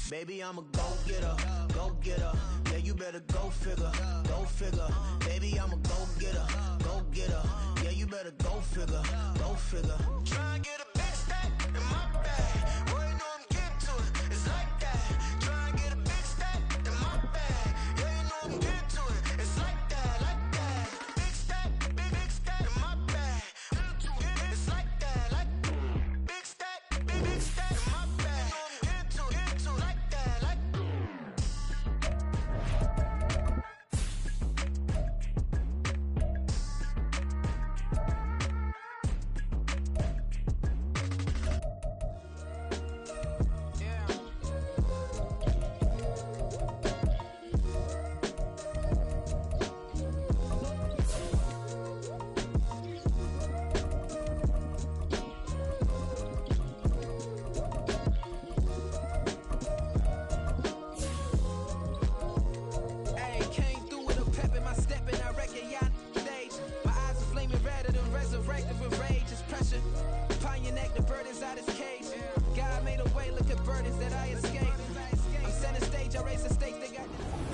Baby, I'm a go-getter, go-getter. Yeah, you better go figure, go figure. Baby, I'm a go-getter, go-getter. Yeah, you better go figure, go figure. Try and get a big stack in my bag. Boy, you know I'm getting to it. It's like that. Try and get a big stack in my bag. Yeah, you know I'm getting to it. It's like that, like that. Big stack in my bag. It's like that, like big stack in my bag. Into like that, like.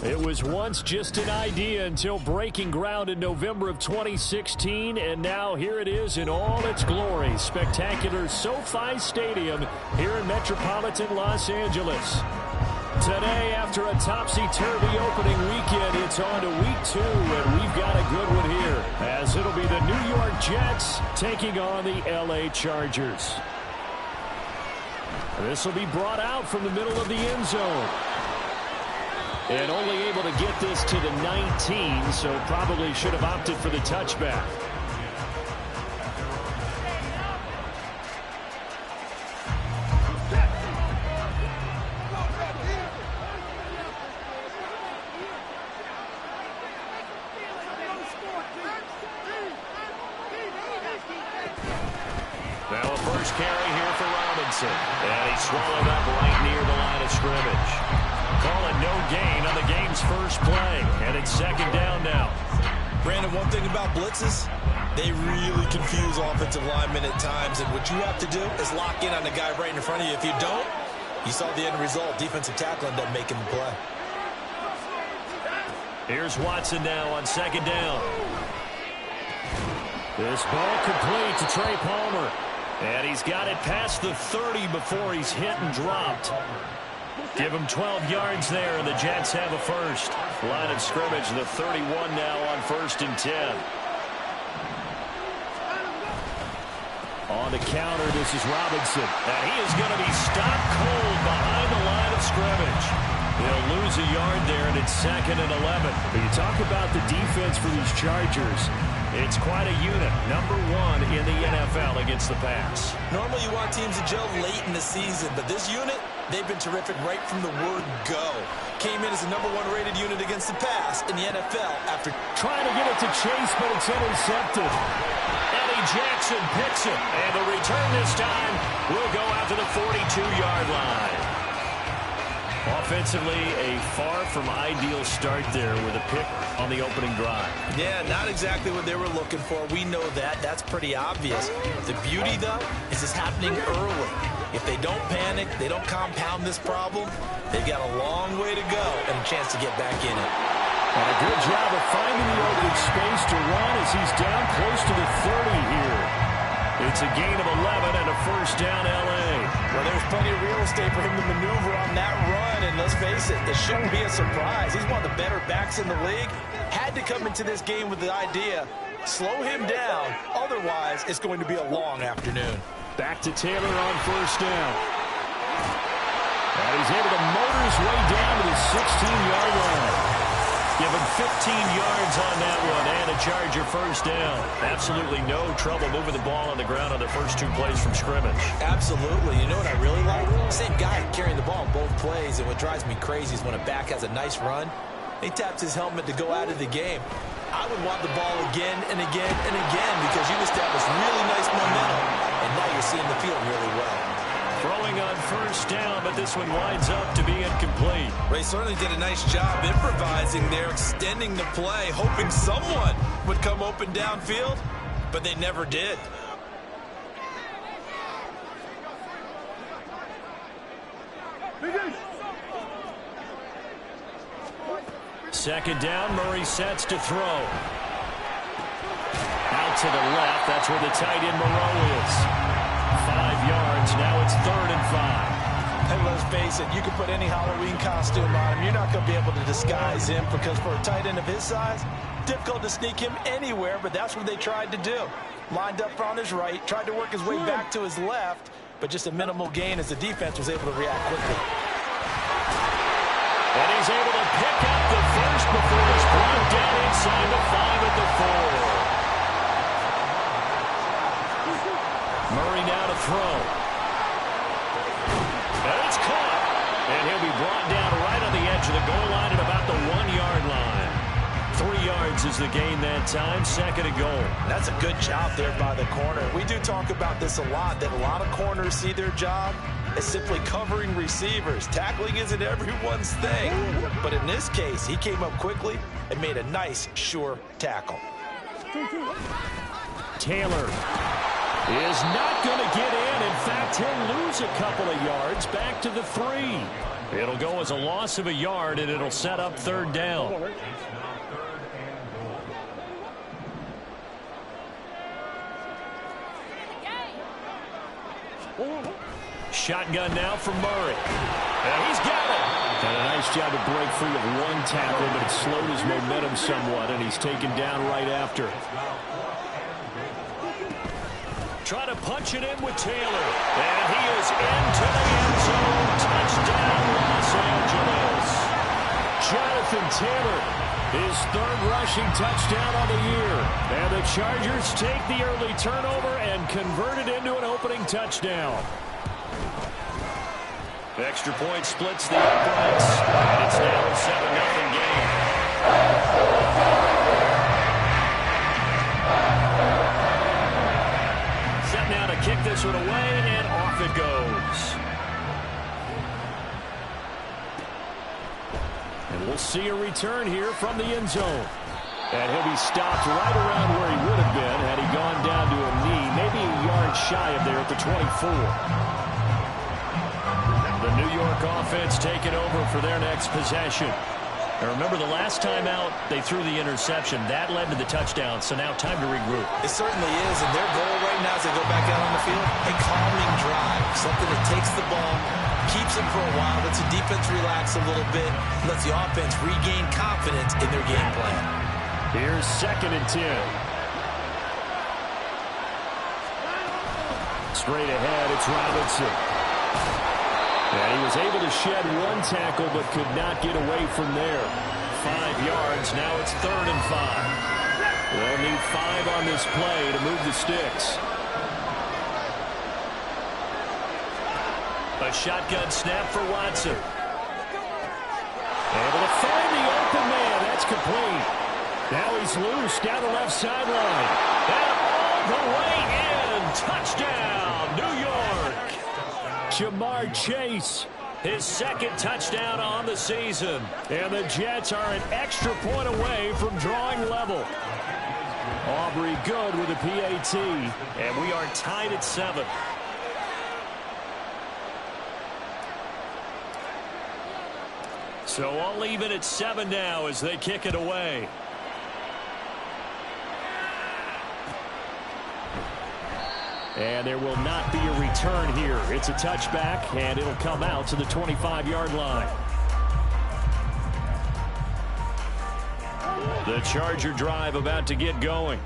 It was once just an idea until breaking ground in November of 2016, and now here it is in all its glory. Spectacular SoFi Stadium here in metropolitan Los Angeles. Today, after a topsy-turvy opening weekend, it's on to week 2, and we've got a good one here, as it'll be the New York Jets taking on the LA Chargers. This will be brought out from the middle of the end zone. And only able to get this to the 19, so probably should have opted for the touchback. Now a first carry here for Robinson. And he's swallowed up right near the line of scrimmage. Call it no gain on the game's first play. And it's second down now. Brandon, one thing about blitzes, they really confuse offensive linemen at times. And what you have to do is lock in on the guy right in front of you. If you don't, you saw the end result. Defensive tackle ended up making the play. Here's Watson now on second down. This ball complete to Trey Palmer. And he's got it past the 30 before he's hit and dropped. Give him 12 yards there, and the Jets have a first. Line of scrimmage, the 31 now on 1st and 10. On the counter, this is Robinson. And he is going to be stopped cold behind the line of scrimmage. He'll lose a yard there, and it's 2nd and 11. But you talk about the defense for these Chargers. It's quite a unit, number 1 in the NFL against the pass. Normally you want teams to gel late in the season, but this unit, they've been terrific right from the word go. Came in as the number 1 rated unit against the pass in the NFL after trying to get it to Chase, but it's intercepted. Eddie Jackson picks it, and the return this time will go out to the 42-yard line. Offensively, a far from ideal start there with a pick on the opening drive. Yeah, not exactly what they were looking for. We know that. That's pretty obvious. The beauty, though, is it's happening early. If they don't panic, they don't compound this problem, they've got a long way to go and a chance to get back in it. And a good job of finding the open space to run as he's down close to the 30 here. It's a gain of 11 and a first down, L.A. Well, there's plenty of real estate for him to maneuver on that run, and let's face it, it shouldn't be a surprise. He's one of the better backs in the league. Had to come into this game with the idea, slow him down, otherwise it's going to be a long afternoon. Back to Taylor on first down. And he's able to motor his way down to the 16-yard line. Give him 15 yards on that one and a Charger first down. Absolutely no trouble moving the ball on the ground on the first 2 plays from scrimmage. Absolutely. You know what I really like? Same guy carrying the ball in both plays, and what drives me crazy is when a back has a nice run, he taps his helmet to go out of the game. I would want the ball again and again and again because you establish really nice momentum, and now you're seeing the field really well. Throwing on first down, but this one winds up to be incomplete. Ray certainly did a nice job improvising there, extending the play, hoping someone would come open downfield, but they never did. Second down, Murray sets to throw. Out to the left, that's where the tight end Moreau is. 5 yards, now it's 3rd and 5. And let's face it, you can put any Halloween costume on him. You're not going to be able to disguise him because for a tight end of his size, difficult to sneak him anywhere, but that's what they tried to do. Lined up on his right, tried to work his way back to his left, but just a minimal gain as the defense was able to react quickly. And he's able to pick up the first before he's brought down inside the 5 at the 4. Murray now to throw. And it's caught. And he'll be brought down right on the edge of the goal line at about the 1-yard line. 3 yards is the gain that time, 2nd and goal. That's a good job there by the corner. We do talk about this a lot, that a lot of corners see their job as simply covering receivers. Tackling isn't everyone's thing. But in this case, he came up quickly and made a nice, sure tackle. Taylor is not going to get in. In fact, he'll lose a couple of yards back to the 3. It'll go as a loss of a yard, and it'll set up 3rd down. Shotgun now from Murray. And he's got it. Done a nice job to break free of 1 tackle, but it slowed his momentum somewhat, and he's taken down right after. Try to punch it in with Taylor. And he is into the end zone. Touchdown, Los Angeles. Jonathan Taylor, his 3rd rushing touchdown on the year. And the Chargers take the early turnover and convert it into an opening touchdown. Extra point splits the uprights. And it's now a 7-0 game. Set now to kick this one away, and off it goes. And we'll see a return here from the end zone. And he'll be stopped right around where he would have been had he gone down to a knee, maybe a yard shy of there at the 24. The New York offense taking over for their next possession. And remember, the last time out, they threw the interception. That led to the touchdown, so now time to regroup. It certainly is, and their goal right now as they go back out on the field, a calming drive, something that takes the ball, keeps it for a while, lets the defense relax a little bit, lets the offense regain confidence in their game plan. Here's 2nd and 10. Straight ahead, it's Robinson. And he was able to shed 1 tackle, but could not get away from there. 5 yards, now it's 3rd and 5. They'll need 5 on this play to move the sticks. A shotgun snap for Watson. Able to find the open man. That's complete. Now he's loose down the left sideline. And all the way in. Touchdown, New York. Jamar Chase, his 2nd touchdown on the season. And the Jets are an extra point away from drawing level. Aubrey good with a PAT. And we are tied at 7. So all even at 7 now as they kick it away. And there will not be a return here. It's a touchback, and it'll come out to the 25-yard line. The Charger drive about to get going.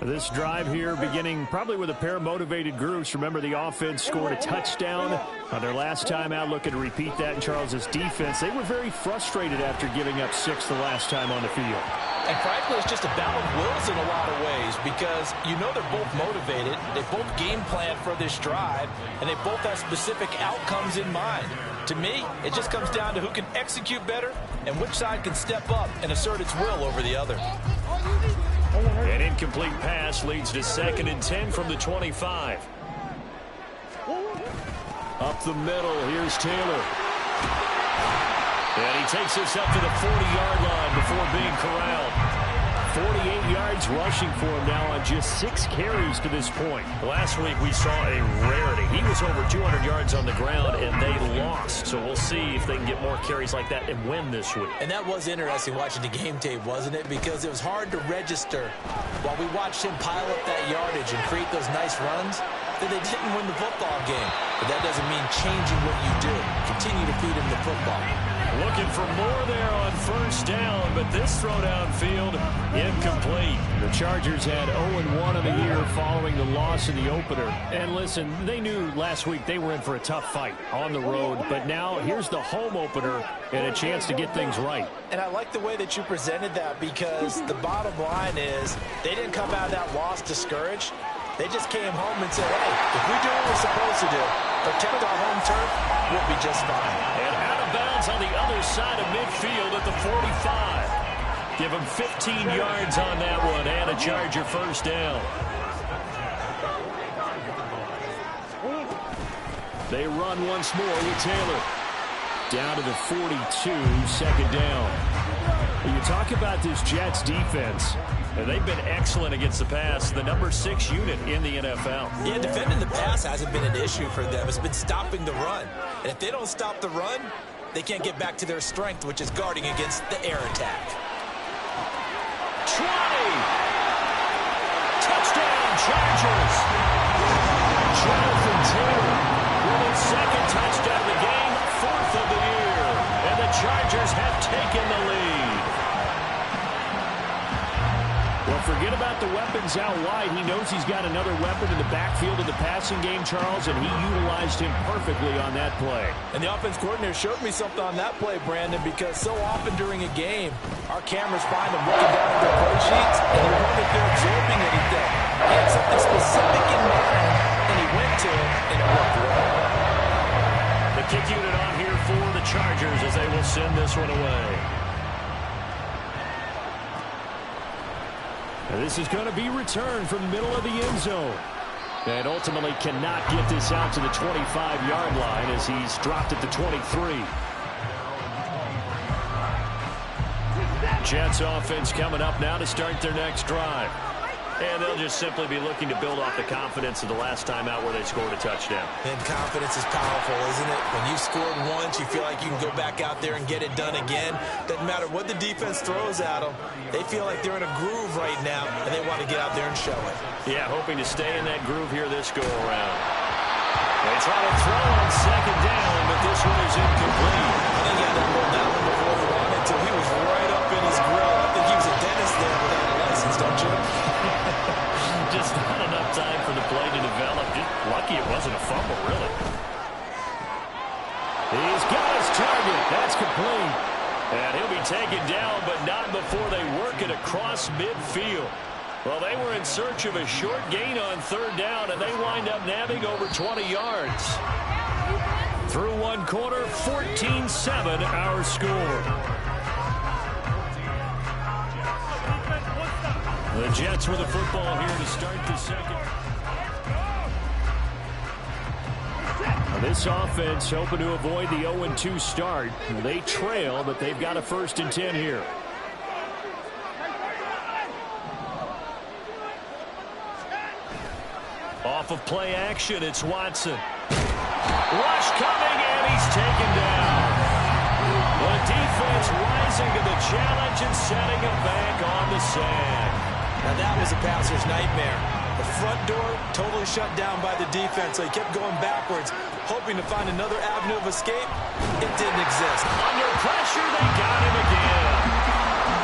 This drive here beginning probably with a pair of motivated groups. Remember, the offense scored a touchdown on their last time out. Looking to repeat that in Charles's defense. They were very frustrated after giving up 6 the last time on the field. And frankly, it's just a battle of wills in a lot of ways because you know they're both motivated. They both game plan for this drive, and they both have specific outcomes in mind. To me, it just comes down to who can execute better and which side can step up and assert its will over the other. An incomplete pass leads to 2nd and 10 from the 25. Up the middle, here's Taylor. And he takes us up to the 40-yard line before being corralled. 48 yards rushing for him now on just 6 carries to this point. Last week we saw a rarity. He was over 200 yards on the ground, and they lost. So we'll see if they can get more carries like that and win this week. And that was interesting watching the game tape, wasn't it? Because it was hard to register while we watched him pile up that yardage and create those nice runs that they didn't win the football game. But that doesn't mean changing what you do. Continue to feed him the football. Looking for more there on first down, but this throw downfield incomplete. The Chargers had 0-1 of the year following the loss in the opener. And listen, they knew last week they were in for a tough fight on the road, but now here's the home opener and a chance to get things right. And I like the way that you presented that, because the bottom line is they didn't come out of that loss discouraged. They just came home and said, hey, if we do what we're supposed to do, protect our home turf, we'll be just fine. And out of bounds on the other side of midfield at the 45. Give him 15 yards on that one and a Charger first down. They run once more with Taylor. Down to the 42, second down. You talk about this Jets defense. They've been excellent against the pass, the number 6 unit in the NFL. Yeah, defending the pass hasn't been an issue for them. It's been stopping the run. And if they don't stop the run, they can't get back to their strength, which is guarding against the air attack. 20! Touchdown, Chargers! Jonathan Taylor with his second touchdown of the game, 4th of the year. And the Chargers have taken the lead. Well, forget about the weapons out wide. He knows he's got another weapon in the backfield of the passing game, Charles, and he utilized him perfectly on that play. And the offense coordinator showed me something on that play, Brandon, because so often during a game, our cameras find them looking down at their play sheets, and they wonder if they're absorbing anything. He had something specific in mind, and he went to it, and it worked well. The kick unit on here for the Chargers as they will send this one away. This is going to be returned from the middle of the end zone. And ultimately cannot get this out to the 25-yard line as he's dropped at the 23. Jets offense coming up now to start their next drive. And they'll just simply be looking to build off the confidence of the last time out where they scored a touchdown. And confidence is powerful, isn't it? When you scored once, you feel like you can go back out there and get it done again. Doesn't matter what the defense throws at them. They feel like they're in a groove right now, and they want to get out there and show it. Yeah, hoping to stay in that groove here this go-around. They try to throw on second down, but this one is incomplete. I think he had that ball down before he wanted to. He was right up in his grill. I think he was a dentist there without a license, don't you? Just not enough time for the play to develop. Just lucky it wasn't a fumble, really. He's got his target. That's complete. And he'll be taken down, but not before they work it across midfield. Well, they were in search of a short gain on third down, and they wind up nabbing over 20 yards. Through one quarter, 14-7 our score. The Jets with the football here to start the second. Now this offense hoping to avoid the 0-2 start. They trail, but they've got a 1st and 10 here. Off of play action, it's Watson. Rush coming, and he's taken down. The defense rising to the challenge and setting him back on the sand. Now that was a passer's nightmare. The front door totally shut down by the defense, so he kept going backwards, hoping to find another avenue of escape. It didn't exist. Under pressure, they got him again.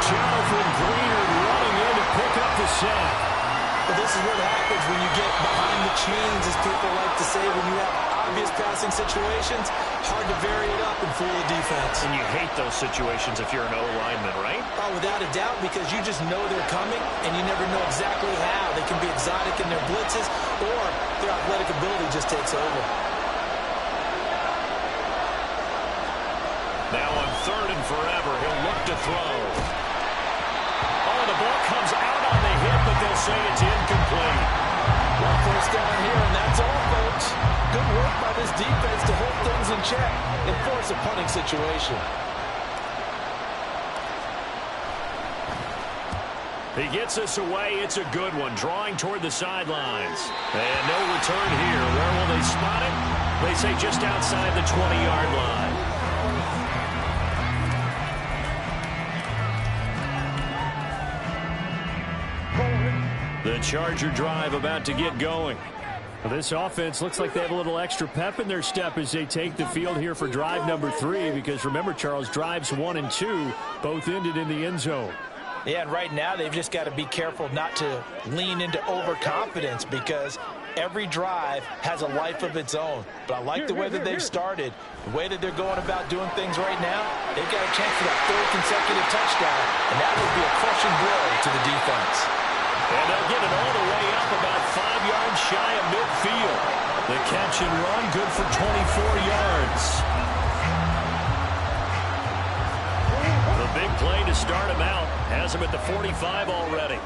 Jonathan Greener running in to pick up the sack. But this is what happens when you get behind the chains, as people like to say, when you have obvious passing situations. Hard to vary it up and fool the defense. And you hate those situations if you're an O-lineman, right? Oh, without a doubt, because you just know they're coming, and you never know exactly how. They can be exotic in their blitzes, or their athletic ability just takes over. Now on 3rd and forever, he'll look to throw. Oh, the ball comes out on the hit, but they'll say it's incomplete. Well, 1st down here, and that's all, folks. Good work by this defense to hold things in check and force a punting situation. He gets us away. It's a good one. Drawing toward the sidelines. And no return here. Where will they spot it? They say just outside the 20-yard line. The Charger drive about to get going. This offense looks like they have a little extra pep in their step as they take the field here for drive number 3. Because remember, Charles, drives 1 and 2 both ended in the end zone. Yeah, and right now they've just got to be careful not to lean into overconfidence because every drive has a life of its own. But I like the way that they've started, the way that they're going about doing things right now. They've got a chance for that 3rd consecutive touchdown, and that would be a crushing blow to the defense. And they'll get it all the way up about 5 yards shy of midfield. The catch and run good for 24 yards. The big play to start him out. Has him at the 45 already.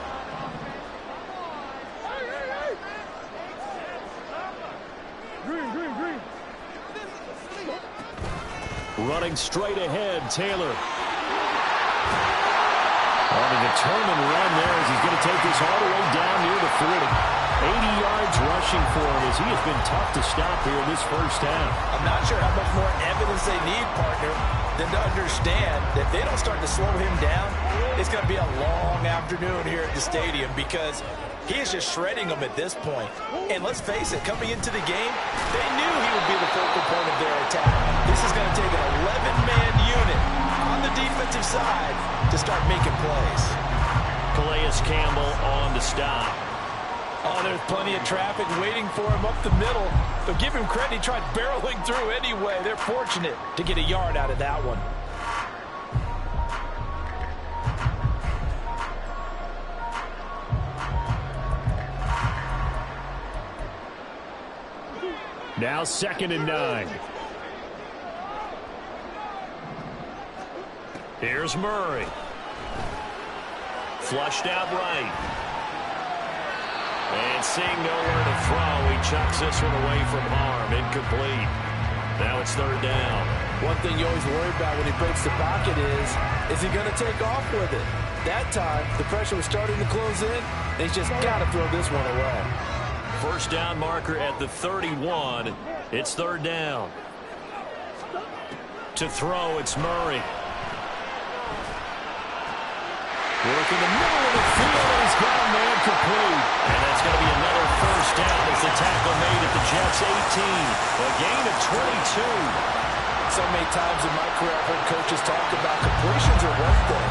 Running straight ahead, Taylor. On a determined run there as he's going to take this all the way down near the 40. 80 yards rushing for him as he has been tough to stop here in this first half. I'm not sure how much more evidence they need, partner, than to understand that if they don't start to slow him down, it's going to be a long afternoon here at the stadium because he is just shredding them at this point. And let's face it, coming into the game, they knew he would be the focal point of their attack. This is going to take an 11-man unit on the defensive side to start making plays. Calais Campbell on the stop. Oh, there's plenty of traffic waiting for him up the middle. But give him credit, he tried barreling through anyway. They're fortunate to get a yard out of that one. Now 2nd and 9. Here's Murray. Flushed out right. And seeing nowhere to throw, he chucks this one away from harm. Incomplete. Now it's 3rd down. One thing you always worry about when he breaks the pocket is he going to take off with it? That time, the pressure was starting to close in, and he's just got to throw this one away. First down marker at the 31. It's 3rd down. To throw, it's Murray. Work in the middle of the field, and he's got a man complete. And that's going to be another first down as the tackle made at the Jets' 18. A gain of 22. So many times in my career, I've heard coaches talk about completions are one thing.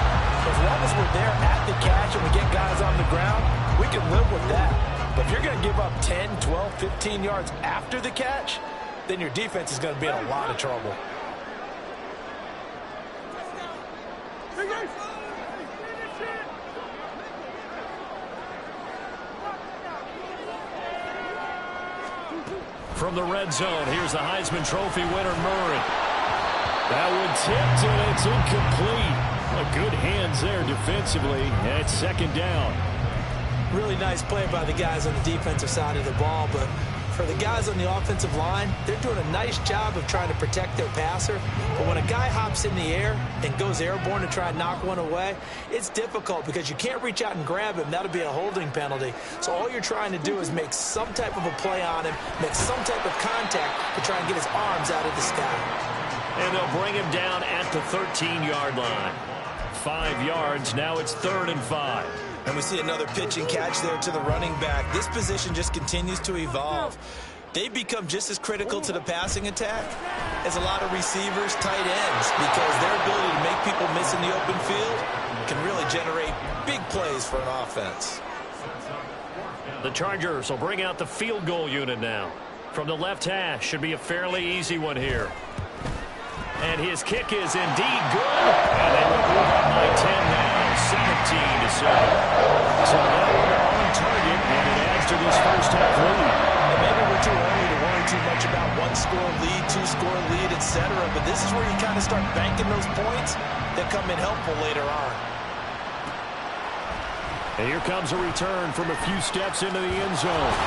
As long as we're there at the catch and we get guys on the ground, we can live with that. But if you're going to give up 10, 12, 15 yards after the catch, then your defense is going to be in a lot of trouble. From the red zone, here's the Heisman Trophy winner, Murray. That one tipped, and it's incomplete. Good hands there defensively, and it's 2nd down. Really nice play by the guys on the defensive side of the ball, but for the guys on the offensive line, they're doing a nice job of trying to protect their passer. But when a guy hops in the air and goes airborne to try and knock one away, it's difficult because you can't reach out and grab him. That'll be a holding penalty. So all you're trying to do is make some type of a play on him, make some type of contact to try and get his arms out of the sky. And they'll bring him down at the 13-yard line. 5 yards, now it's 3rd and 5. And we see another pitch and catch there to the running back. This position just continues to evolve. They become just as critical to the passing attack as a lot of receivers, tight ends, because their ability to make people miss in the open field can really generate big plays for an offense. The Chargers will bring out the field goal unit now. From the left hash, should be a fairly easy one here. And his kick is indeed good. And they will move up by 10 now, 17-7. So now we're on target, and it adds to this first half lead. And maybe we're too early to worry too much about one-score lead, two-score lead, etc. But this is where you kind of start banking those points that come in helpful later on. And here comes a return from a few steps into the end zone.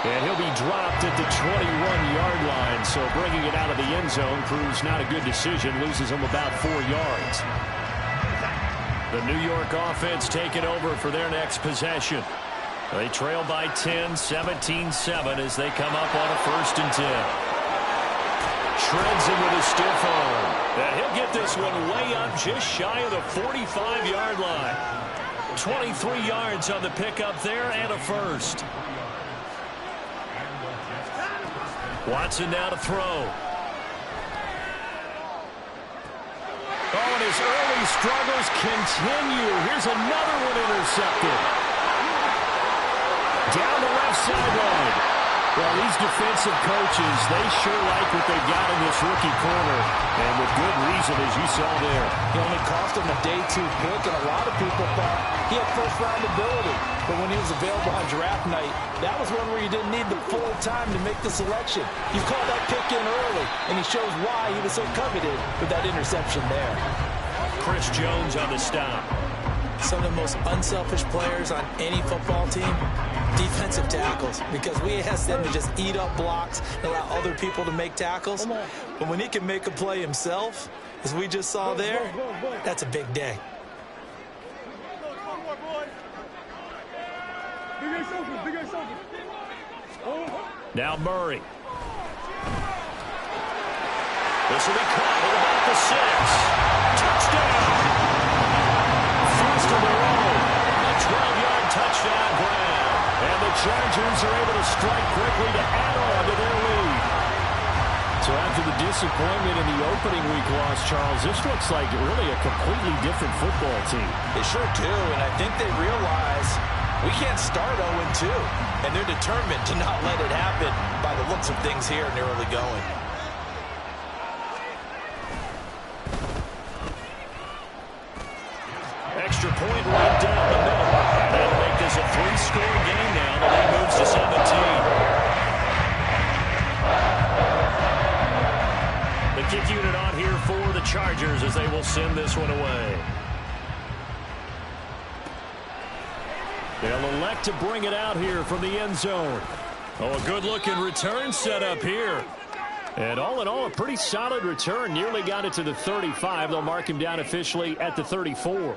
And he'll be dropped at the 21-yard line, so bringing it out of the end zone proves not a good decision, loses him about 4 yards. The New York offense taking over for their next possession. They trail by 10, 17-7 as they come up on a 1st and 10. Shreds him with a stiff arm. And he'll get this one way up just shy of the 45-yard line. 23 yards on the pickup there and a 1st. Watson now to throw. Oh, and his early struggles continue. Here's another one intercepted. Down the left sideline. Well, these defensive coaches, they sure like what they've got in this rookie corner. And with good reason, as you saw there. He only cost him a day 2 pick, and a lot of people thought he had first-round ability. But when he was available on draft night, that was one where you didn't need the full time to make the selection. You called that pick in early, and he shows why he was so coveted with that interception there. Chris Jones on the stop. Some of the most unselfish players on any football team, defensive tackles, because we ask them to just eat up blocks and allow other people to make tackles. But when he can make a play himself, as we just saw there, that's a big day. Now Murray. This will be caught at about the 6. Touchdown! First of the row. A 12-yard touchdown grab. And the Chargers are able to strike quickly to add on to their lead. So after the disappointment in the opening week loss, Charles, this looks like really a completely different football team. They sure do, and I think they realize we can't start 0-2, and they're determined to not let it happen by the looks of things here in the early going. Extra point right down the middle. That'll make this a 3-score game now. The lead moves to 17. The kick unit on here for the Chargers as they will send this one away. They'll elect to bring it out here from the end zone. Oh, a good-looking return set up here. And all in all, a pretty solid return. Nearly got it to the 35. They'll mark him down officially at the 34.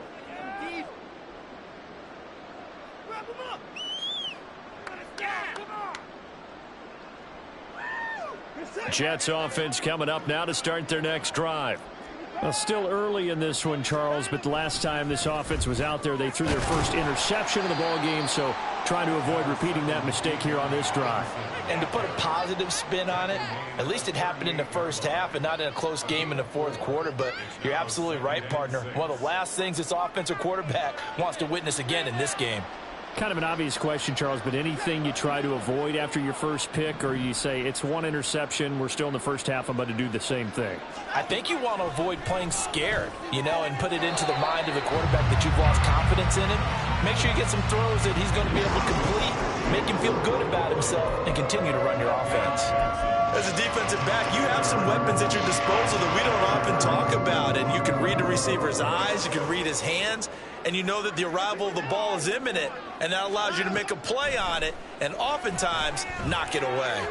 Jets offense coming up now to start their next drive. Well, still early in this one, Charles, but the last time this offense was out there, they threw their first interception of the ball game, so trying to avoid repeating that mistake here on this drive. And to put a positive spin on it, at least it happened in the first half and not in a close game in the fourth quarter, but you're absolutely right, partner. One of the last things this offensive quarterback wants to witness again in this game. Kind of an obvious question, Charles, but anything you try to avoid after your first pick, or you say it's one interception, we're still in the first half, I'm about to do the same thing? I think you want to avoid playing scared, you know, and put it into the mind of the quarterback that you've lost confidence in him. Make sure you get some throws that he's going to be able to complete, make him feel good about himself, and continue to run your offense. As a defensive back, you have some weapons at your disposal that we don't often talk about, and you can read the receiver's eyes, you can read his hands, and you know that the arrival of the ball is imminent, and that allows you to make a play on it and oftentimes knock it away.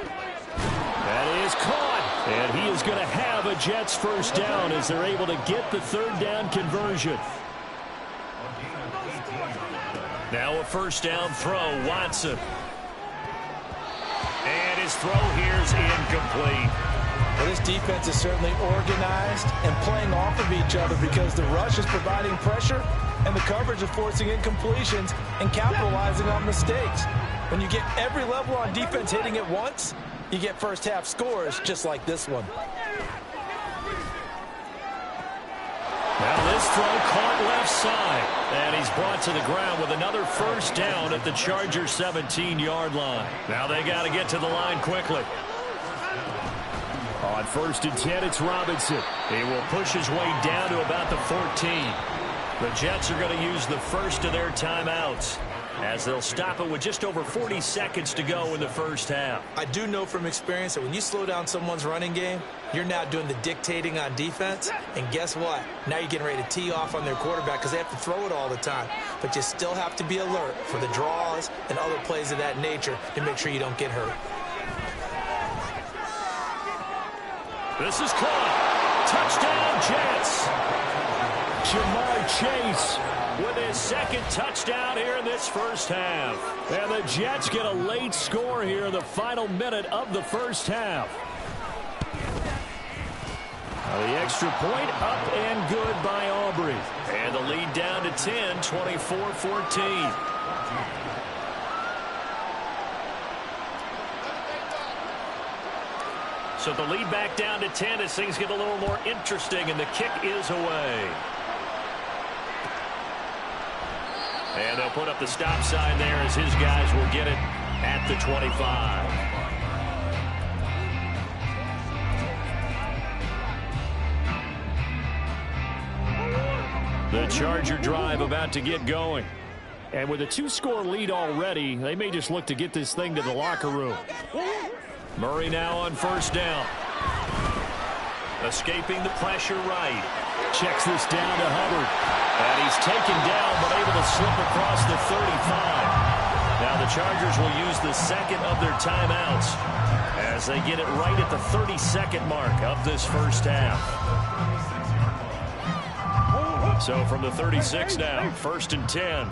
That is caught, and he is going to have a Jets first down as they're able to get the third down conversion. Now a first down throw, Watson. And his throw here is incomplete. Well, this defense is certainly organized and playing off of each other because the rush is providing pressure and the coverage is forcing incompletions and capitalizing on mistakes. When you get every level on defense hitting at once, you get first half scores just like this one. Now this throw caught left side, and he's brought to the ground with another first down at the Chargers 17-yard line. Now they got to get to the line quickly. On 1st and 10, it's Robinson. He will push his way down to about the 14. The Jets are going to use the first of their timeouts as they'll stop it with just over 40 seconds to go in the first half. I do know from experience that when you slow down someone's running game, you're now doing the dictating on defense. And guess what? Now you're getting ready to tee off on their quarterback because they have to throw it all the time. But you still have to be alert for the draws and other plays of that nature to make sure you don't get hurt. This is caught. Touchdown, Jets. Jamar Chase with his second touchdown here in this first half. And the Jets get a late score here in the final minute of the first half. The extra point up and good by Aubrey. And the lead down to 10, 24-14. So the lead back down to 10 as things get a little more interesting, and the kick is away. And they'll put up the stop sign there as his guys will get it at the 25. The Charger drive about to get going. And with a 2-score lead already, they may just look to get this thing to the locker room. Murray now on first down. Escaping the pressure right. Checks this down to Hubbard. And he's taken down but able to slip across the 35. Now the Chargers will use the second of their timeouts as they get it right at the 32nd mark of this first half. So from the 36 now, 1st and 10.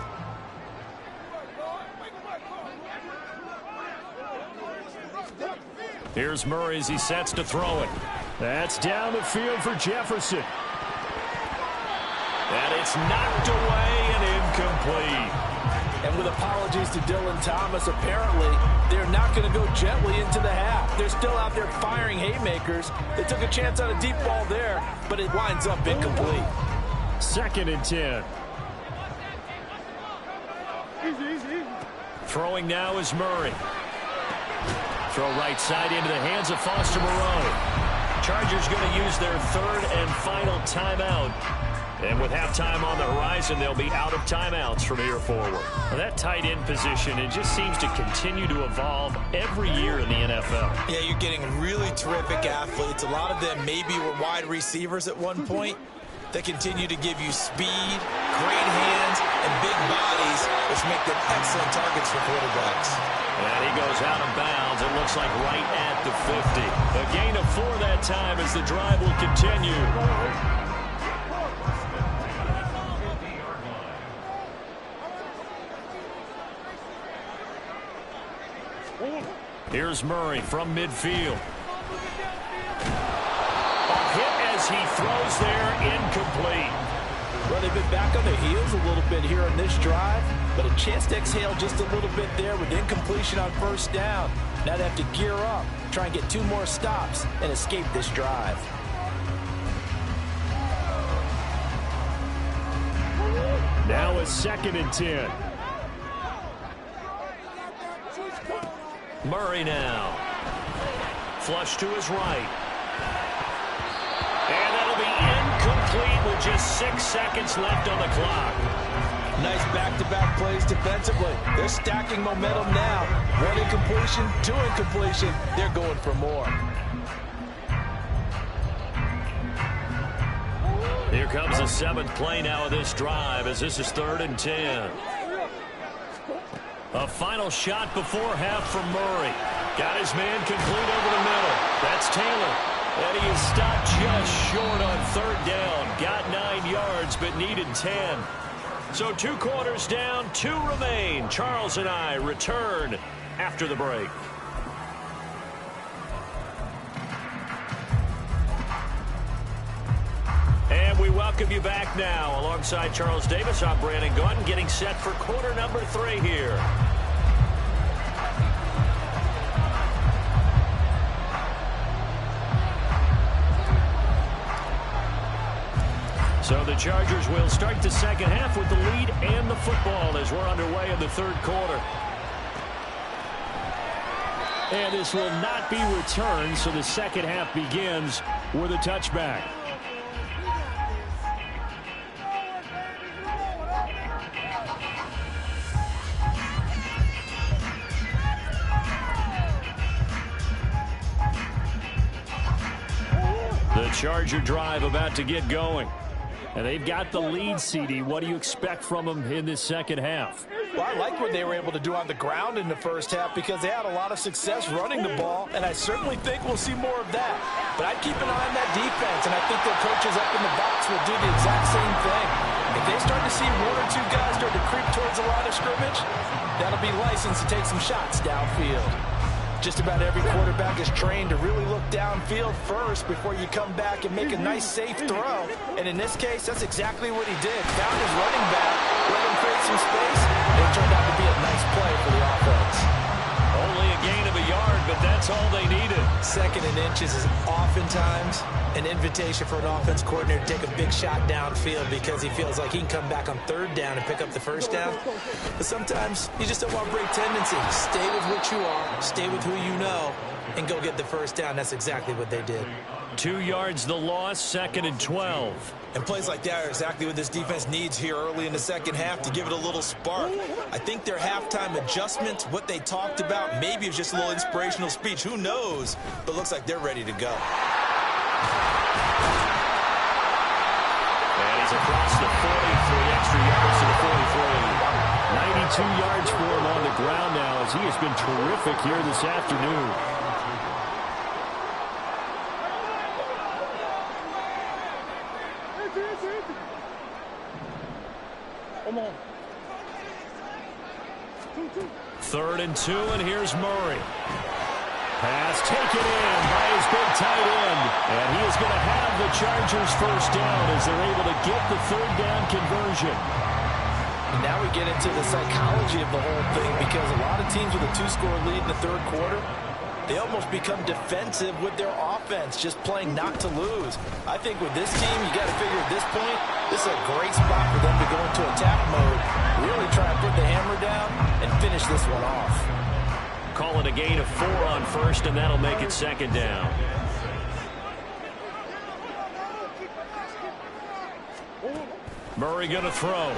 Here's Murray as he sets to throw it. That's down the field for Jefferson. And it's knocked away and incomplete. And with apologies to Dylan Thomas, apparently they're not going to go gently into the half. They're still out there firing haymakers. They took a chance on a deep ball there, but it winds up incomplete. 2nd and 10. Throwing now is Murray. Throw right side into the hands of Foster Moreau. Chargers going to use their 3rd and final timeout. And with halftime on the horizon, they'll be out of timeouts from here forward. Well, that tight end position, it just seems to continue to evolve every year in the NFL. Yeah, you're getting really terrific athletes. A lot of them maybe were wide receivers at one point. They continue to give you speed, great hands, and big bodies, which make them excellent targets for quarterbacks. And he goes out of bounds. It looks like right at the 50. A gain of 4 that time as the drive will continue. Here's Murray from midfield. A hit as he throws there, incomplete. Well, they've been back on their heels a little bit here on this drive, but a chance to exhale just a little bit there with incompletion on first down. Now they have to gear up, try and get 2 more stops, and escape this drive. Now a 2nd and 10. Murray now. Flush to his right. And that'll be incomplete with just 6 seconds left on the clock. Nice back-to-back plays defensively. They're stacking momentum now. 1 incompletion, 2 incompletion. They're going for more. Here comes the 7th play now of this drive as this is 3rd and 10. A final shot before half from Murray. Got his man complete over the middle. That's Taylor. And he is stopped just short on 3rd down. Got 9 yards, but needed 10. So 2 quarters down, 2 remain. Charles and I return after the break. And we welcome you back now. Alongside Charles Davis, I'm Brandon Gunn, getting set for quarter number 3 here. So the Chargers will start the second half with the lead and the football as we're underway in the 3rd quarter. And this will not be returned, so the second half begins with a touchback. The Charger drive about to get going. And they've got the lead, CD. What do you expect from them in this second half? Well, I like what they were able to do on the ground in the first half because they had a lot of success running the ball, and I certainly think we'll see more of that. But I'd keep an eye on that defense, and I think their coaches up in the box will do the exact same thing. If they start to see one or two guys start to creep towards the line of scrimmage, that'll be license to take some shots downfield. Just about every quarterback is trained to really look downfield first before you come back and make a nice, safe throw. And in this case, that's exactly what he did. Found his running back, let him create some space, and it turned out to be a nice play for the offense. Only a gain of a yard, but that's all they needed. Second and inches is oftentimes an invitation for an offense coordinator to take a big shot downfield because he feels like he can come back on third down and pick up the first down. But sometimes you just don't want to break tendency. Stay with what you are, stay with who you know, and go get the first down. That's exactly what they did. 2 yards the loss, 2nd and 12. And plays like that are exactly what this defense needs here early in the second half to give it a little spark. I think their halftime adjustments, what they talked about, maybe it's just a little inspirational speech. Who knows? But looks like they're ready to go. And he's across the 40, 3 extra yards to the 43. 92 yards for him on the ground now as he has been terrific here this afternoon. Come on. 3rd and 2, and here's Murray. Pass taken in by his big tight end. And he is going to have the Chargers first down as they're able to get the 3rd down conversion. And now we get into the psychology of the whole thing because a lot of teams with a 2-score lead in the third quarter, they almost become defensive with their offense, just playing not to lose. I think with this team, you got to figure at this point, this is a great spot for them to go into attack mode, really try and put the hammer down and finish this one off. Calling a gain of 4 on first, and that'll make it 2nd down. Murray going to throw.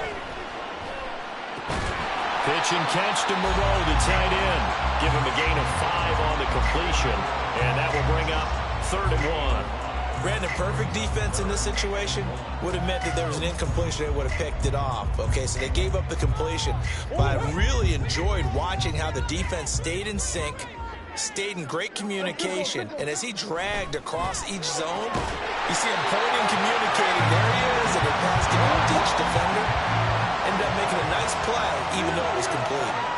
Pitch and catch to Moreau, the tight end. Give him a gain of 5 on the completion, and that will bring up 3rd and 1. Brandon, perfect defense in this situation would have meant that there was an incompletion and would have picked it off. Okay, so they gave up the completion. But I really enjoyed watching how the defense stayed in sync, stayed in great communication, and as he dragged across each zone, you see him pointing, communicating. There he is, and it passed it out to each defender. Ended up making a nice play, even though it was complete.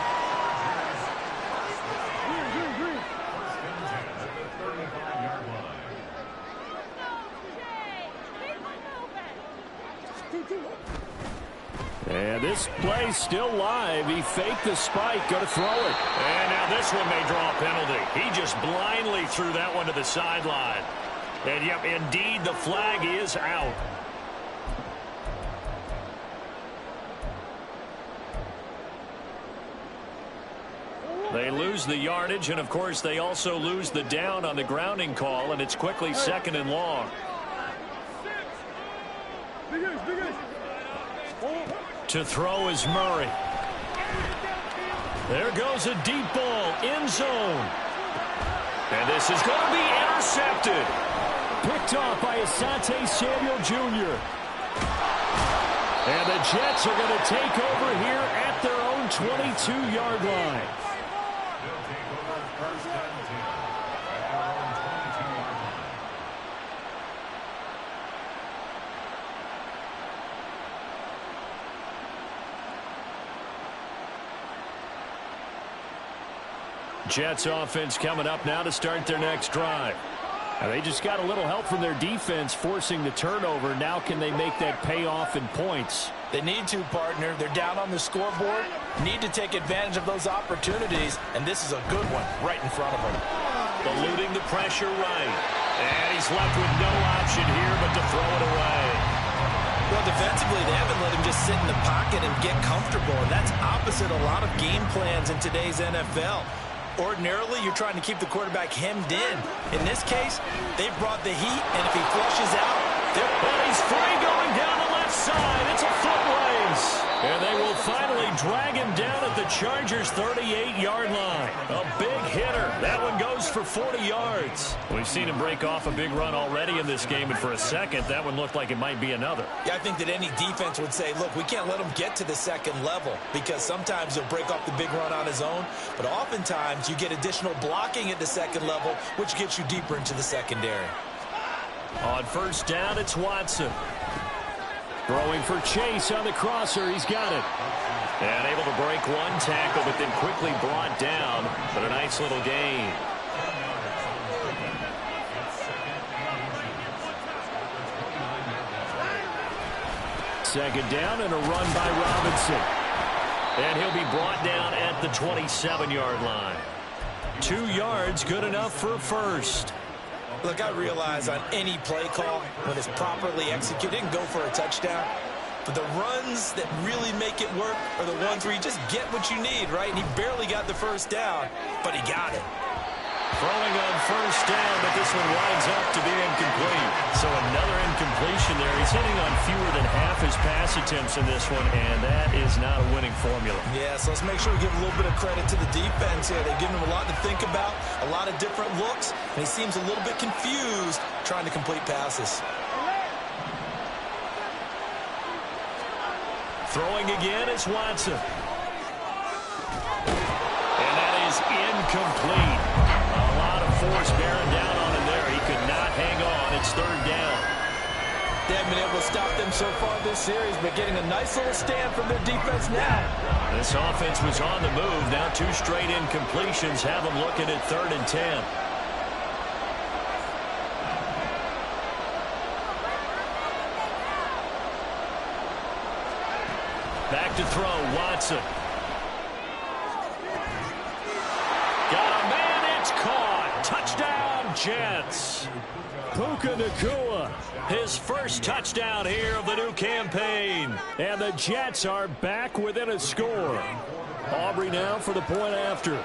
And this play's still live. He faked the spike, going to throw it. And now this one may draw a penalty. He just blindly threw that one to the sideline. And yep, indeed, the flag is out. They lose the yardage, and of course they also lose the down on the grounding call, and it's quickly 2nd and long. To throw is Murray. There goes a deep ball, end zone. And this is going to be intercepted. Picked off by Asante Samuel Jr. And the Jets are going to take over here at their own 22-yard line. Jets offense coming up now to start their next drive. Now they just got a little help from their defense forcing the turnover. Now can they make that pay off in points? They need to, partner. They're down on the scoreboard. Need to take advantage of those opportunities, and this is a good one right in front of them. Eluding the pressure right. And he's left with no option here but to throw it away. Well, defensively, they haven't let him just sit in the pocket and get comfortable, and that's opposite a lot of game plans in today's NFL. Ordinarily, you're trying to keep the quarterback hemmed in. In this case, they've brought the heat, and if he flushes out, and he's free going down the left side. It's a foot race. And they will finally drag him down at the Chargers' 38-yard line. A big hitter. That one goes goes for 40 yards. We've seen him break off a big run already in this game, and for a second, that one looked like it might be another. Yeah, I think that any defense would say, look, we can't let him get to the second level, because sometimes he'll break off the big run on his own, but oftentimes you get additional blocking at the second level, which gets you deeper into the secondary. On first down, it's Watson. Throwing for Chase on the crosser. He's got it. And able to break one tackle, but then quickly brought down. But a nice little gain. Second down and a run by Robinson. And he'll be brought down at the 27-yard line. 2 yards, good enough for a first. Look, I realize on any play call, when it's properly executed, it can go for a touchdown. But the runs that really make it work are the ones where you just get what you need, right? And he barely got the first down, but he got it. Throwing on first down, but this one winds up to be incomplete. So another incompletion there. He's hitting on fewer than half his pass attempts in this one, and that is not a winning formula. Yeah, so let's make sure we give a little bit of credit to the defense here. They've given him a lot to think about, a lot of different looks, and he seems a little bit confused trying to complete passes. Throwing again is Watson. And that is incomplete. A lot of force bearing down on him there. He could not hang on. It's third down. They haven't been able to stop them so far this series, but getting a nice little stand from their defense now. This offense was on the move. Now 2 straight incompletions have them looking at 3rd and 10. Back to throw, Watson. Got a man, it's caught. Touchdown, Jets. Puka Nacua, his first touchdown here of the new campaign. And the Jets are back within a score. Aubrey now for the point after.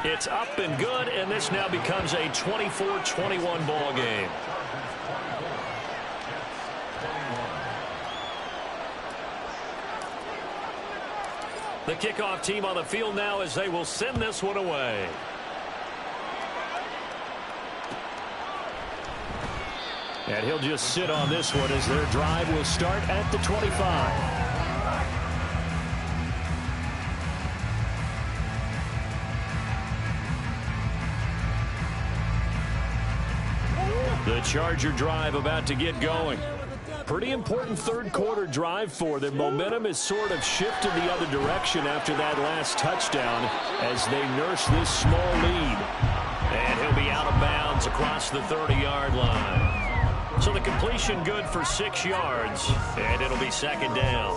It's up and good, and this now becomes a 24-21 ball game. The kickoff team on the field now as they will send this one away. And he'll just sit on this one as their drive will start at the 25. The Charger drive about to get going. Pretty important third quarter drive for them. Momentum has sort of shifted the other direction after that last touchdown as they nurse this small lead. And he'll be out of bounds across the 30-yard line. So the completion good for 6 yards, and it'll be second down.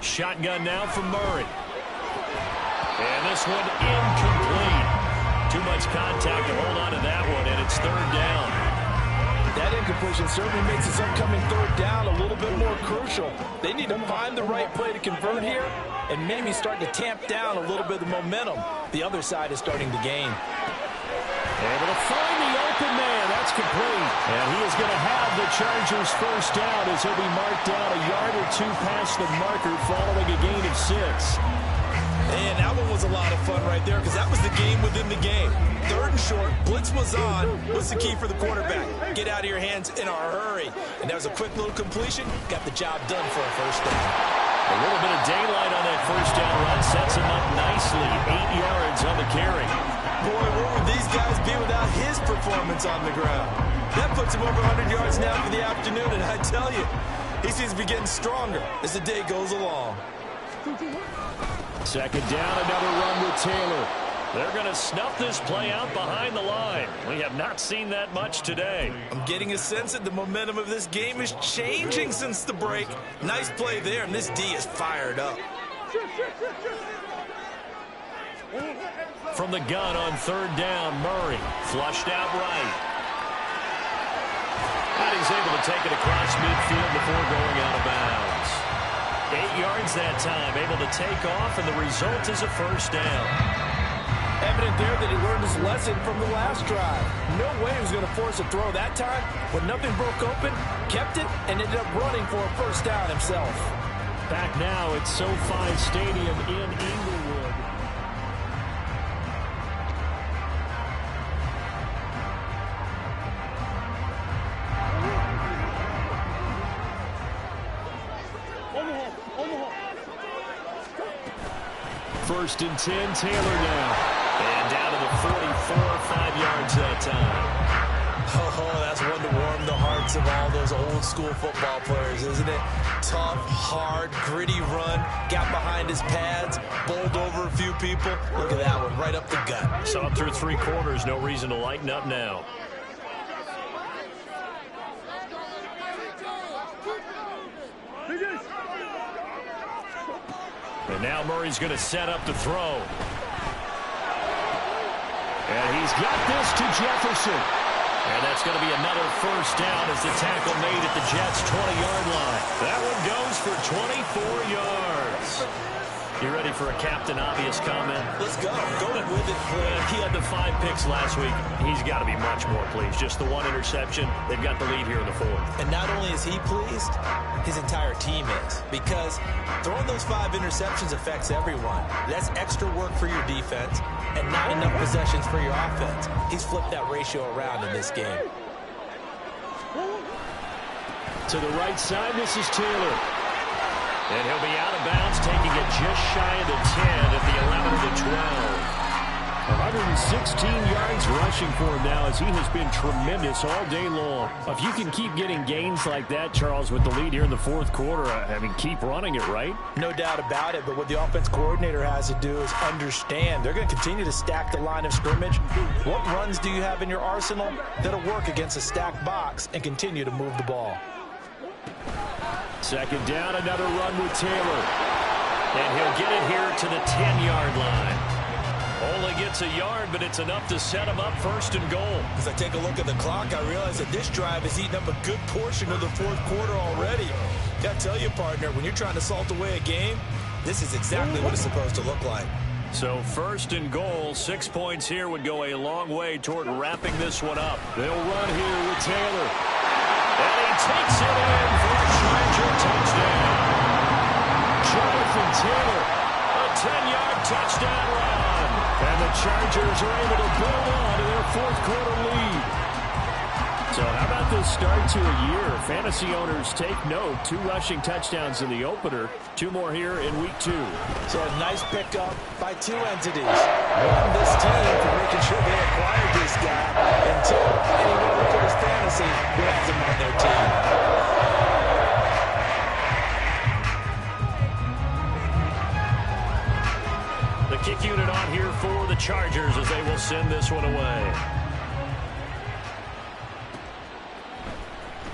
Shotgun now from Murray. And this one incomplete. Too much contact to hold on to that one, and it's third down. That incompletion certainly makes this upcoming third down a little bit more crucial. They need to find the right play to convert here and maybe start to tamp down a little bit of the momentum the other side is starting to gain. Able to find the open man. That's complete. And he is going to have the Chargers first down as he'll be marked down a yard or 2 past the marker following a gain of 6. And that one was a lot of fun right there because that was the game within the game. Third and short, blitz was on. What's the key for the quarterback? Get out of your hands in a hurry. And that was a quick little completion. Got the job done for a first down. A little bit of daylight on that first down run sets him up nicely. 8 yards on the carry. Boy, where would these guys be without his performance on the ground? That puts him over 100 yards now for the afternoon, and I tell you, he seems to be getting stronger as the day goes along. Second down, another run with Taylor. They're going to snuff this play out behind the line. We have not seen that much today. I'm getting a sense that the momentum of this game is changing since the break. Nice play there, and this D is fired up. From the gun on third down, Murray flushed out right. And he's able to take it across midfield before going out of bounds. 8 yards that time, able to take off, and the result is a first down. evident there that he learned his lesson from the last drive. No way he was going to force a throw that time. When nothing broke open, kept it, and ended up running for a first down himself. Back now at SoFi Stadium in Inglewood. First and 10, Taylor now. And down to the 44, 5 yards that time. Oh, that's one to warm the hearts of all those old school football players, isn't it? Tough, hard, gritty run, got behind his pads, bowled over a few people. Look at that one, right up the gut. Saw him through 3 quarters, no reason to lighten up now. And now Murray's going to set up to throw. And he's got this to Jefferson. And that's going to be another first down as the tackle made at the Jets' 20-yard line. That one goes for 24 yards. You ready for a Captain Obvious comment? Let's go. Go with it. He had the 5 picks last week. He's got to be much more pleased. Just the 1 interception. They've got the lead here in the 4th. And not only is he pleased, his entire team is. Because throwing those 5 interceptions affects everyone. That's extra work for your defense and not enough possessions for your offense. He's flipped that ratio around in this game. To the right side, this is Taylor. And he'll be out of bounds, taking it just shy of the 10 at the 11 of the 12. 116 yards rushing for him now as he has been tremendous all day long. If you can keep getting gains like that, Charles, with the lead here in the 4th quarter, I mean, keep running it, right? No doubt about it, but what the offense coordinator has to do is understand. They're going to continue to stack the line of scrimmage. What runs do you have in your arsenal that'll work against a stacked box and continue to move the ball? Second down, another run with Taylor. And he'll get it here to the 10-yard line. Only gets a yard, but it's enough to set him up 1st and goal. As I take a look at the clock, I realize that this drive has eaten up a good portion of the 4th quarter already. Got to tell you, partner, when you're trying to salt away a game, this is exactly what it's supposed to look like. So 1st and goal, 6 points here would go a long way toward wrapping this one up. They'll run here with Taylor. And he takes it in for a Charger touchdown. Jonathan Taylor, a 10-yard touchdown run. And the Chargers are able to build on to their 4th quarter lead. So how about this start to a year? Fantasy owners take note. 2 rushing touchdowns in the opener. 2 more here in week 2. So a nice pickup by 2 entities. One, this team for making sure they acquired this guy. And 2, anyone who plays fantasy who has him on their team. The kick unit on here for the Chargers as they will send this one away.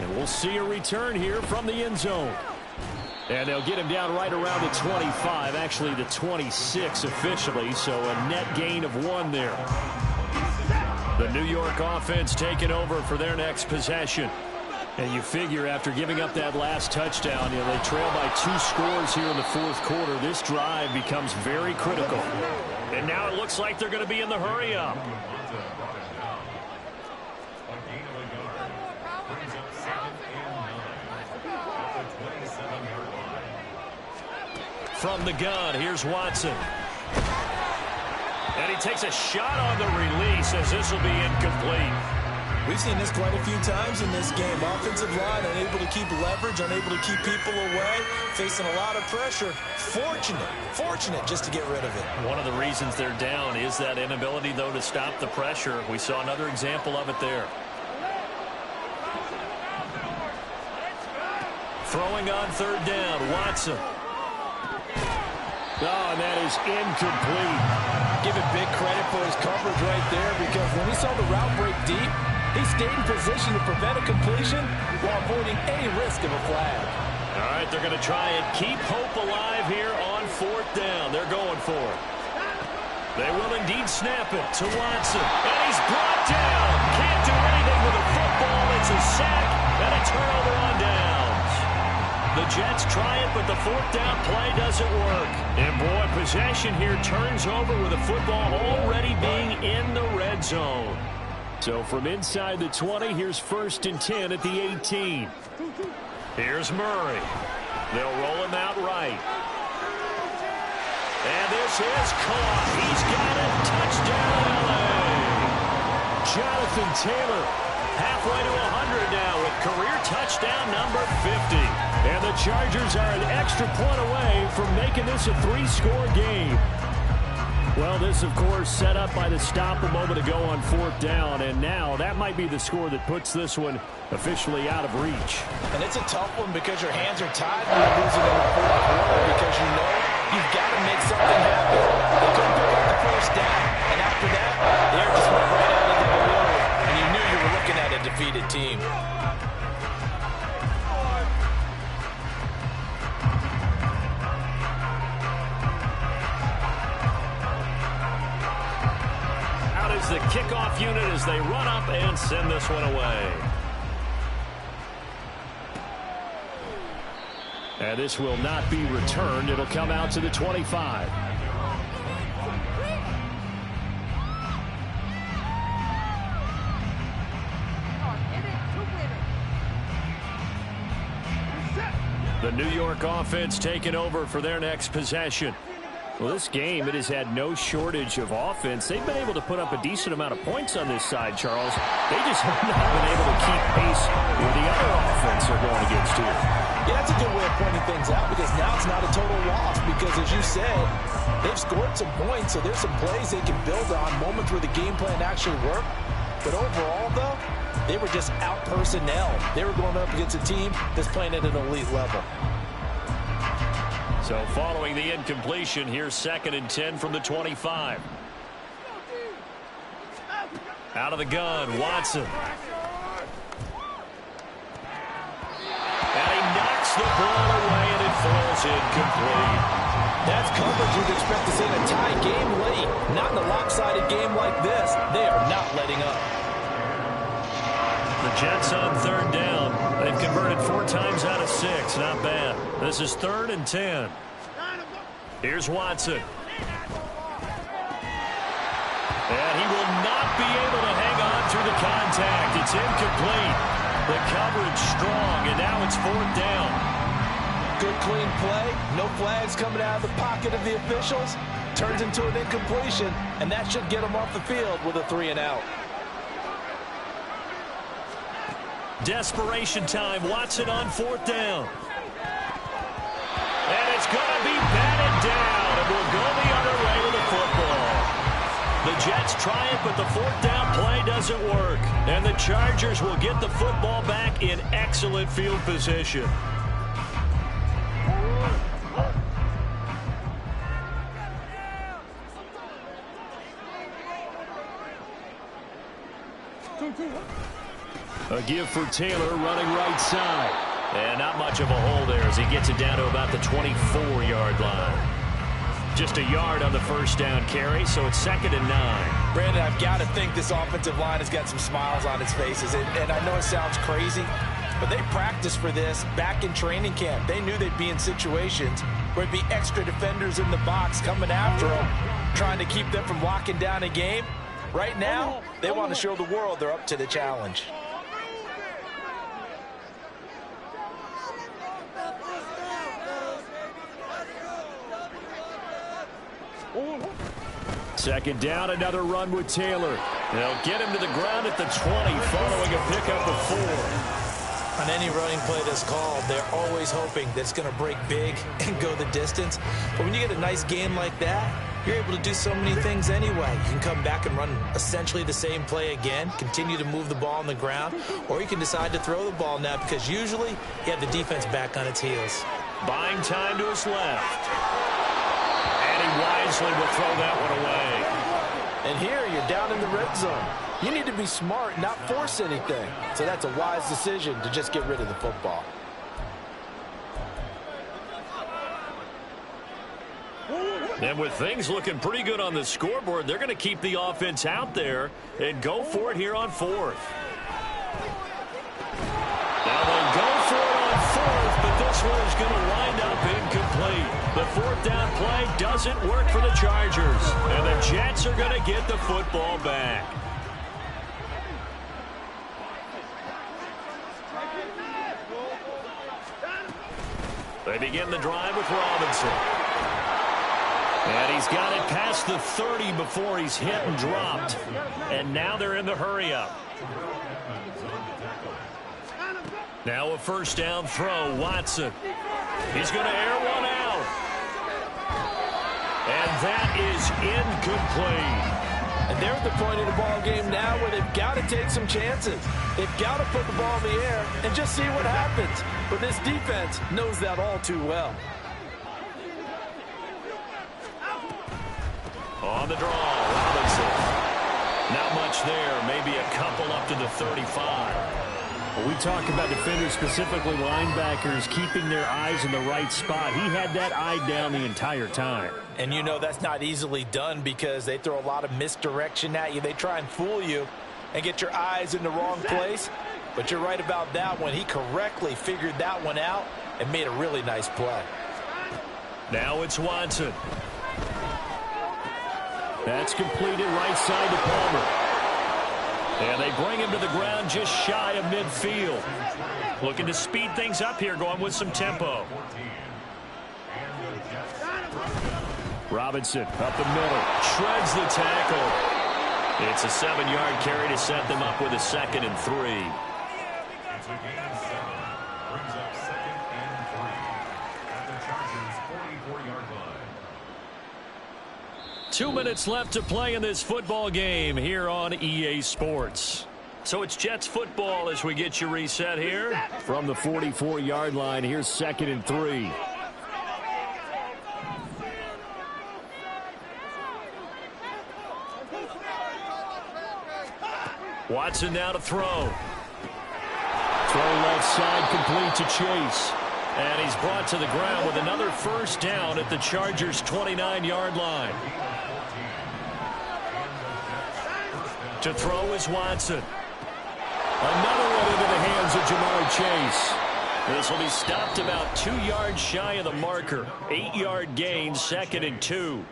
And we'll see a return here from the end zone. And they'll get him down right around the 25, actually the 26 officially, so a net gain of 1 there. The New York offense taking over for their next possession. And you figure after giving up that last touchdown, you know, they trail by 2 scores here in the 4th quarter. This drive becomes very critical. And now it looks like they're going to be in the hurry-up. From the gun, here's Watson. And he takes a shot on the release as this will be incomplete. We've seen this quite a few times in this game. Offensive line unable to keep leverage, unable to keep people away, facing a lot of pressure. Fortunate just to get rid of it. One of the reasons they're down is that inability, though, to stop the pressure. We saw another example of it there. Throwing on 3rd down, Watson. Oh, and that is incomplete. Give it big credit for his coverage right there, because when he saw the route break deep, he stayed in position to prevent a completion while avoiding any risk of a flag. All right, they're going to try and keep hope alive here on 4th down. They're going for it. They will indeed snap it to Watson. And he's brought down. Can't do anything with a football. It's a sack and a turnover on downs. The Jets try it, but the fourth down play doesn't work. And, boy, possession here turns over with the football already being in the red zone. So from inside the 20, here's 1st and 10 at the 18. Here's Murray. They'll roll him out right. And this is caught. He's got it. Touchdown, L.A. Jonathan Taylor halfway to 100 now with career touchdown number 50. And the Chargers are an extra point away from making this a 3-score game. Well, this, of course, set up by the stop a moment ago on 4th down, and now that might be the score that puts this one officially out of reach. And it's a tough one because your hands are tied when you're losing in the fourth quarter because you know you've got to make something happen. They couldn't pick up the first down, and after that, the air just went right out of the balloon, and you knew you were looking at a defeated team. The kickoff unit as they run up and send this one away. And this will not be returned. It'll come out to the 25. The New York offense taking over for their next possession. Well, this game, it has had no shortage of offense. They've been able to put up a decent amount of points on this side, Charles. They just have not been able to keep pace with the other offense they're going against here. Yeah, that's a good way of pointing things out because now it's not a total loss because, as you said, they've scored some points, so there's some plays they can build on, moments where the game plan actually worked. But overall, though, they were just out personnel. They were going up against a team that's playing at an elite level. So following the incompletion, here's 2nd and 10 from the 25. Out of the gun, Watson. And he knocks the ball away, and it falls incomplete. That's coverage you'd expect to see in a tie game late. Not in a lopsided game like this. They are not letting up. The Jets on 3rd down. They've converted 4 times out of 6. Not bad. This is 3rd and 10. Here's Watson. And he will not be able to hang on through the contact. It's incomplete. The coverage strong, and now it's 4th down. Good clean play. No flags coming out of the pocket of the officials. Turns into an incompletion, and that should get them off the field with a 3 and out. Desperation time. Watson on 4th down. And it's going to be batted down. And we'll go the other way with the football. The Jets try it, but the 4th down play doesn't work. And the Chargers will get the football back in excellent field position. A give for Taylor running right side. And not much of a hole there as he gets it down to about the 24-yard line. Just a yard on the 1st down carry, so it's 2nd and 9. Brandon, I've got to think this offensive line has got some smiles on its faces. And I know it sounds crazy, but they practiced for this back in training camp. They knew they'd be in situations where there'd be extra defenders in the box coming after them, trying to keep them from locking down a game. Right now, they want to show the world they're up to the challenge. Second down, another run with Taylor. They'll get him to the ground at the 20 following a pickup of 4. On any running play that's called, they're always hoping that it's going to break big and go the distance. But when you get a nice game like that, you're able to do so many things anyway. You can come back and run essentially the same play again, continue to move the ball on the ground, or you can decide to throw the ball now because usually you have the defense back on its heels. Buying time to his left. And he wisely will throw that one away. And here you're down in the red zone. You need to be smart, not force anything. So that's a wise decision to just get rid of the football. And with things looking pretty good on the scoreboard, they're going to keep the offense out there and go for it here on 4th. Now they'll go for it on 4th, but this one is going to wind up incomplete. The fourth down play doesn't work for the Chargers. And the Jets are going to get the football back. They begin the drive with Robinson. And he's got it past the 30 before he's hit and dropped. And now they're in the hurry-up. Now a first down throw, Watson. He's going to air one out. And that is incomplete. And they're at the point in the ball game now where they've got to take some chances. They've got to put the ball in the air and just see what happens. But this defense knows that all too well. On the draw, Robinson. Not much there. Maybe a couple up to the 35. Well, we talk about defenders, specifically linebackers, keeping their eyes in the right spot. He had that eye down the entire time. And you know that's not easily done because they throw a lot of misdirection at you. They try and fool you and get your eyes in the wrong place. But you're right about that one. He correctly figured that one out and made a really nice play. Now it's Watson. That's completed right side to Palmer. And they bring him to the ground just shy of midfield. Looking to speed things up here, going with some tempo. Robinson up the middle, shreds the tackle. It's a 7-yard carry to set them up with a 2nd and 3. 2 minutes left to play in this football game here on EA Sports. So it's Jets football as we get you reset here. From the 44-yard line, here's 2nd and 3. Watson now to throw. Throw left side, complete to Chase. And he's brought to the ground with another first down at the Chargers' 29-yard line. To throw is Watson. Another one into the hands of Jamar Chase. This will be stopped about 2 yards shy of the marker. 8-yard gain, 2nd and 2.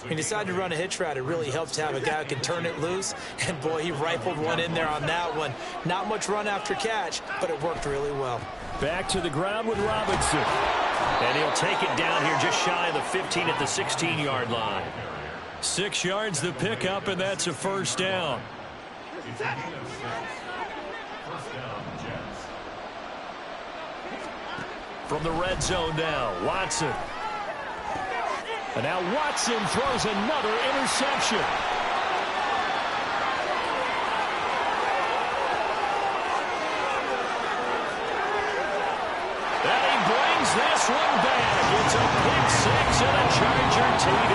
He decided to run a hitch route. It really helps to have a guy who can turn it loose. And, boy, he rifled one in there on that one. Not much run after catch, but it worked really well. Back to the ground with Robinson. And he'll take it down here just shy of the 15 at the 16-yard line. 6 yards the pickup, and that's a first down. From the red zone now, Watson. And now Watson throws another interception. And he brings this one back. It's a pick six and a Charger TD.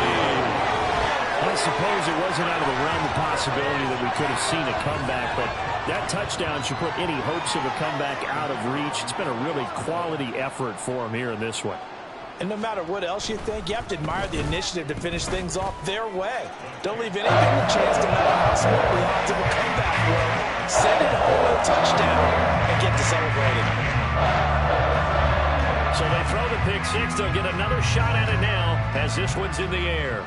I suppose it wasn't out of the realm of possibility that we could have seen a comeback, but that touchdown should put any hopes of a comeback out of reach. It's been a really quality effort for him here in this one. And no matter what else you think, you have to admire the initiative to finish things off their way. Don't leave anything a chance to matter how small the odds of a comeback were. Send it home with a touchdown and get to celebrating. So they throw the pick six. They'll get another shot at it now as this one's in the air.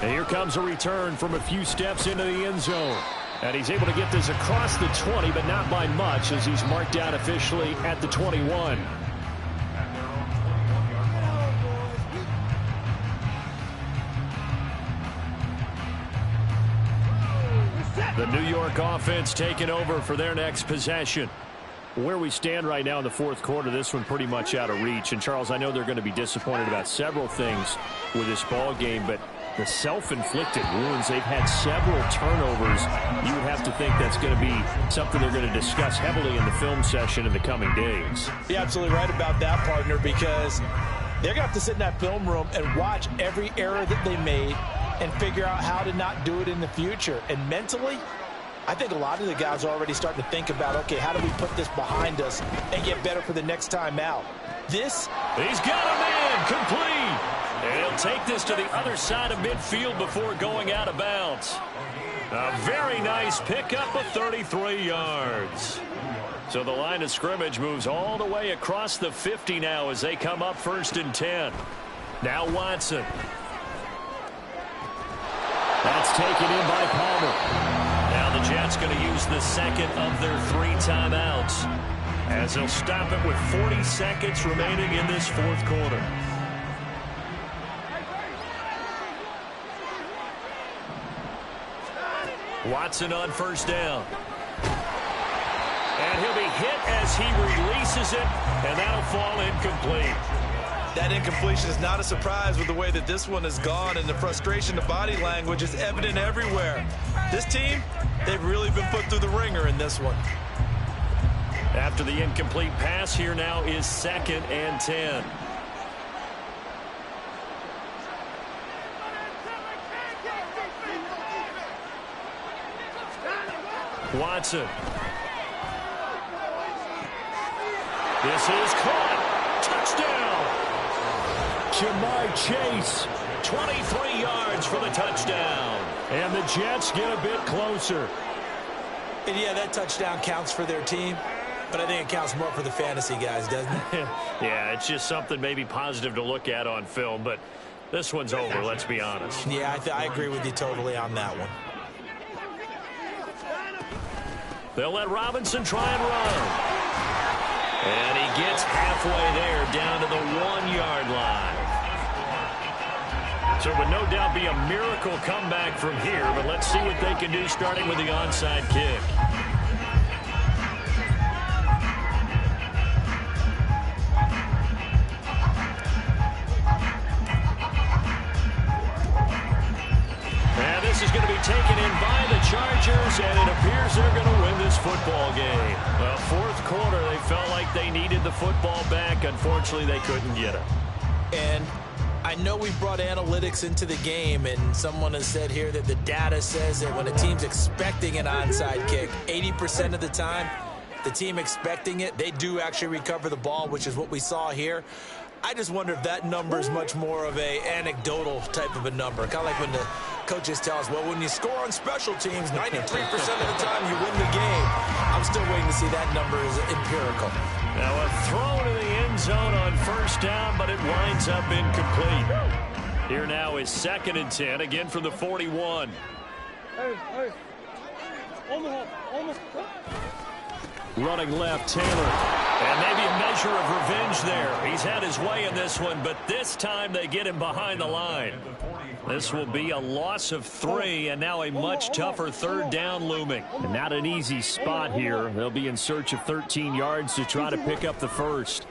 And here comes a return from a few steps into the end zone. And he's able to get this across the 20, but not by much, as he's marked down officially at the 21. The New York offense taking over for their next possession. Where we stand right now in the fourth quarter, this one pretty much out of reach. And, Charles, I know they're going to be disappointed about several things with this ball game, but the self-inflicted wounds, they've had several turnovers. You would have to think that's going to be something they're going to discuss heavily in the film session in the coming days. You're absolutely right about that, partner, because they're going to have to sit in that film room and watch every error that they made and figure out how to not do it in the future. And mentally, I think a lot of the guys are already starting to think about, okay, how do we put this behind us and get better for the next time out? He's got a man, complete. And he'll take this to the other side of midfield before going out of bounds. A very nice pickup of 33 yards. So the line of scrimmage moves all the way across the 50 now as they come up 1st and 10. Now Watson. That's taken in by Palmer. Now the Jets going to use the second of their 3 timeouts as they'll stop it with 40 seconds remaining in this 4th quarter. Watson on 1st down. And he'll be hit as he releases it, and that'll fall incomplete. That incompletion is not a surprise with the way that this one has gone, and the frustration, the body language is evident everywhere. This team, they've really been put through the ringer in this one. After the incomplete pass, here now is 2nd and 10. Watson. This is caught. Touchdown. Jamar Chase, 23 yards for the touchdown. And the Jets get a bit closer. And yeah, that touchdown counts for their team, but I think it counts more for the fantasy guys, doesn't it? Yeah, it's just something maybe positive to look at on film, but this one's over, let's be honest. Yeah, I agree with you totally on that one. They'll let Robinson try and run. And he gets halfway there, down to the 1-yard line. So it would no doubt be a miracle comeback from here, but let's see what they can do starting with the onside kick. This is going to be taken in by the Chargers, and it appears they're going to win this football game. Well, 4th quarter, they felt like they needed the football back. Unfortunately, they couldn't get it. And I know we brought analytics into the game, and someone has said here that the data says that when a team's expecting an onside kick, 80% of the time, the team expecting it, they do actually recover the ball, which is what we saw here. I just wonder if that number is much more of a anecdotal type of a number. Kind of like when the coaches tell us, well, when you score on special teams, 93% of the time you win the game. I'm still waiting to see that number is empirical. Now a throw to the end zone on 1st down, but it winds up incomplete. Here now is 2nd and 10, again from the 41. Running left, Taylor. And maybe a measure of revenge there. He's had his way in this one, but this time they get him behind the line. This will be a loss of 3, and now a much tougher 3rd down looming. And not an easy spot here. They'll be in search of 13 yards to try to pick up the 1st.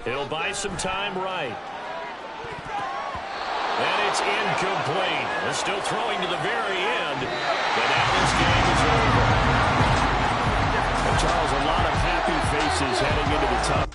He'll buy some time right. And it's incomplete. They're still throwing to the very end, but now this game is over. Charles, a lot of happy faces heading into the top.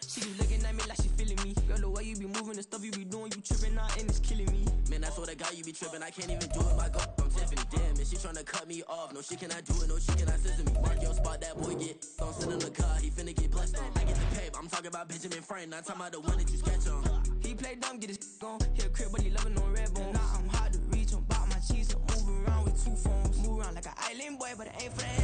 She be looking at me like she feeling me. Girl, the way you be moving, the stuff you be doing, you tripping out and it's killing me. Man, I swear to God, you be tripping. I can't even do it. My girl, I'm Tiffany. Damn, and she tryna cut me off. No shit, can I do it? No shit, can I scissor me? Mark your spot, that boy get. Don't sit in the car, he finna get blessed on. I get the paper, I'm talking about Benjamin Franklin. Not talking about the one that you sketch on. He play dumb, get his on. He a crib, but he loving on red bone. Now I'm hard to reach, I'm bout my cheese. I'm moving around with 2 phones. Move around like an island boy, but it ain't for the